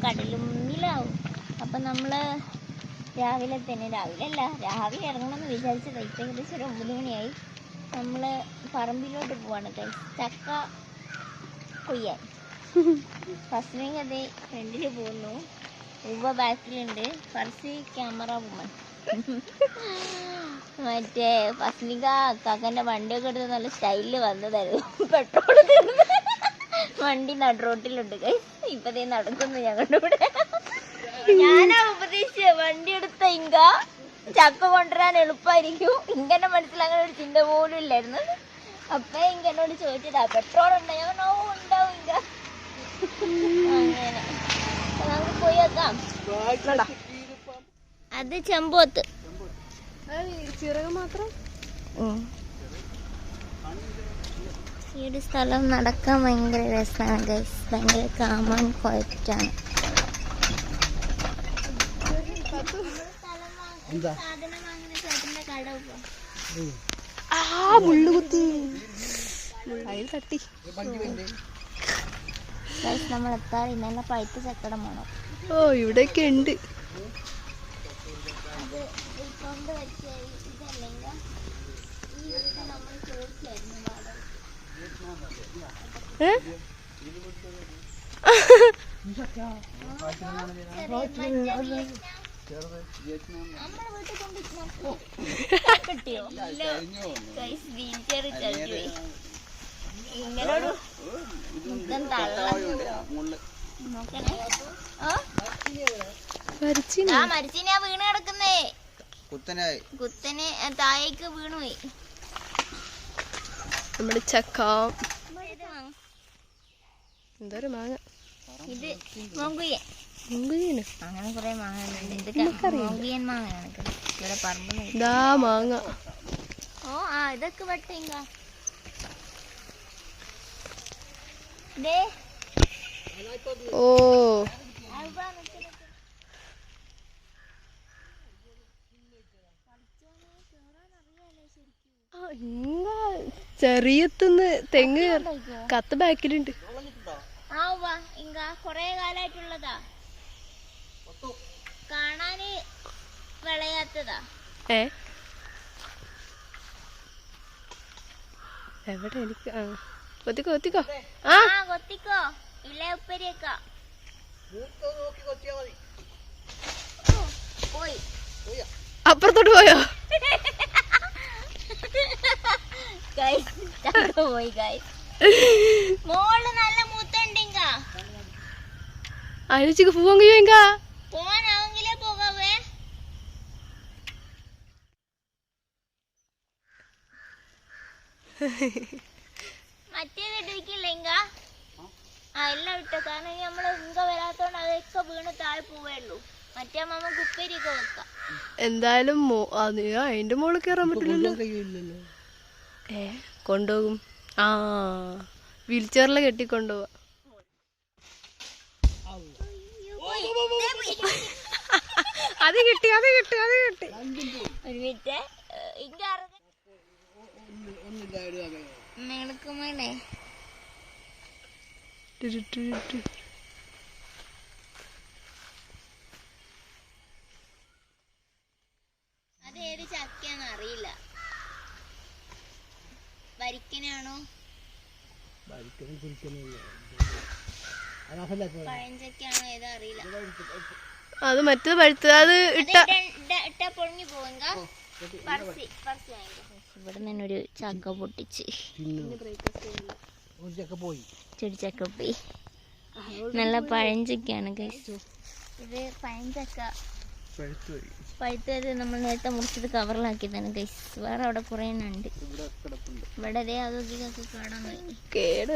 കടലും നിലാവും. അപ്പം നമ്മൾ രാവിലെ ഇറങ്ങണമെന്ന് വിചാരിച്ചത്. ഇപ്പം ഏകദേശം ഒരു 9 മണിയായി. നമ്മൾ പറമ്പിലോട്ട് പോവാണ് ഗൈസ്, ചക്ക കൊയ്യാൻ. ഫസ്റ്റിനെ അതേ ഫ്രണ്ടിൽ പോകുന്നു, ഉവ്വ ബാക്കിലുണ്ട്, ഫർസി ക്യാമറ വുമൺ. മറ്റേ ഫസ്നിക കാക്കൻ്റെ വണ്ടിയൊക്കെ എടുത്ത് നല്ല സ്റ്റൈലിൽ വന്നതായിരുന്നു. പെട്രോൾ വണ്ടി നടുറോട്ടിലുണ്ട് ഗൈസ്. ഇപ്പതേ നടക്കുന്നു ഞങ്ങളുടെ ഇവിടെ. ഞാനാ ഉപദേശിച്ച വണ്ടി എടുത്ത ഇങ്ക ചക്ക കൊണ്ടുവരാൻ എളുപ്പമായിരിക്കും. ഇങ്ങനെ മനസ്സിലാകാൻ ഒരു ചിന്ത പോലും ഇല്ലായിരുന്നു. അപ്പൊ ഇങ്ങനോട് ചോദിച്ചതാ പെട്രോൾ ഉണ്ടോ? ഞാൻ ഉണ്ടാവും ഇങ്ക. അങ്ങനെ നമുക്ക് പോയി വെക്കാം. അത് ചെമ്പോത്ത് ചിറക് മാത്രം. ഈ ഒരു സ്ഥലം നടക്കാൻ ഭയങ്കര രസമാണ് ഗൈസ്. ഭയങ്കര കാമൻ ക്വയറ്റാണ്. നമ്മൾ എത്താറ് ഇന്നലെ പഴുത്ത ചക്കടം വേണം. ഓ ഇവിടെയൊക്കെ ഉണ്ട്. അത് കൊണ്ട് വെച്ച ഇതല്ലെങ്കിൽ ഈ വീട് നമ്മൾ ചോദിച്ചായിരുന്നു കിട്ടിയോ? ഇങ്ങനോട് മരിച്ചിനാ വീണ് കിടക്കുന്നേ. കുത്തനെ താഴേക്ക് വീണുപോയി. നമ്മുടെ ചക്ക എന്തോരം മാങ്ങ. ഇത് മോങ്കുയ്യൻ. അങ്ങനെ കുറെ മാങ്ങ ഉണ്ട്. മോങ്കുയ്യൻ മാങ്ങയാണ് ഇവിടെ പറമ്പ്. മാങ്ങ. ഓ ആ ഇതൊക്കെ വെട്ടിങ്ക. ഓ ചെറിയത്തുനിന്ന് തെങ്ങ് കത്ത് ബാക്കിലുണ്ട്. കൊറേ കാലായിട്ടുള്ളതാ, കാണാന് വിളയാത്തതാ. എവിടെ എനിക്ക് കൊത്തിക്കോ കൊത്തിക്കോ കൊത്തിക്കോ ഇല്ല ഉപ്പരിയൊക്കെ പോയി. അപ്പുറത്തോട്ട് പോയോ? പോയി മോള് നല്ല മൂത്തണ്ടിങ്ക. അതിനു പോവാൻ കഴിയുമെങ്ക പോവാനാവെങ്കിലേ പോകാവേ. മറ്റേത് ഇടിക്കില്ല എല്ലാം ഇട്ടോ. കാരണം നമ്മള് ഇങ്ക വരാത്തോണ്ട് അതൊക്കെ വീണ് താഴെ പോവേള്ളൂ. മറ്റേ അമ്മ കുപ്പേരിയൊക്കെ വെക്കാം. എന്തായാലും അതിന്റെ മോള് കേറാൻ പറ്റില്ലല്ലോ. കൊണ്ടുപോകും. വീൽ ചെയറിൽ കെട്ടിക്കൊണ്ടുപോവാ. അത് കിട്ടി. ഒരു മിനിറ്റ് നിങ്ങൾക്കുമേ അത് ഏത് ചക്കയാന്ന് അറിയില്ല. വരിക്കനാണോ പഴഞ്ചക്കയാണോ ഏതാ അറിയില്ല. അത് മറ്റേത് പഴുത്തത്. അത് ഇട്ടാ പൊളിഞ്ഞു പോവുക. ഇവിടെ നിന്നൊരു ചക്ക പൊട്ടിച്ച് ചെടിച്ചക്ക പോയി. നല്ല പഴഞ്ചക്കയാണ് ഗൈസ്. ഇത് പഴഞ്ചക്ക പഴുത്തത് നമ്മൾ നേരത്തെ മുറിച്ചത് കവറിലാക്കിയതാണ് ഗൈസ്. വേറെ അവിടെ കുറെ ഉണ്ട്. ഇവിടെ അതേ അതൊക്കെ കാണാൻ കേട്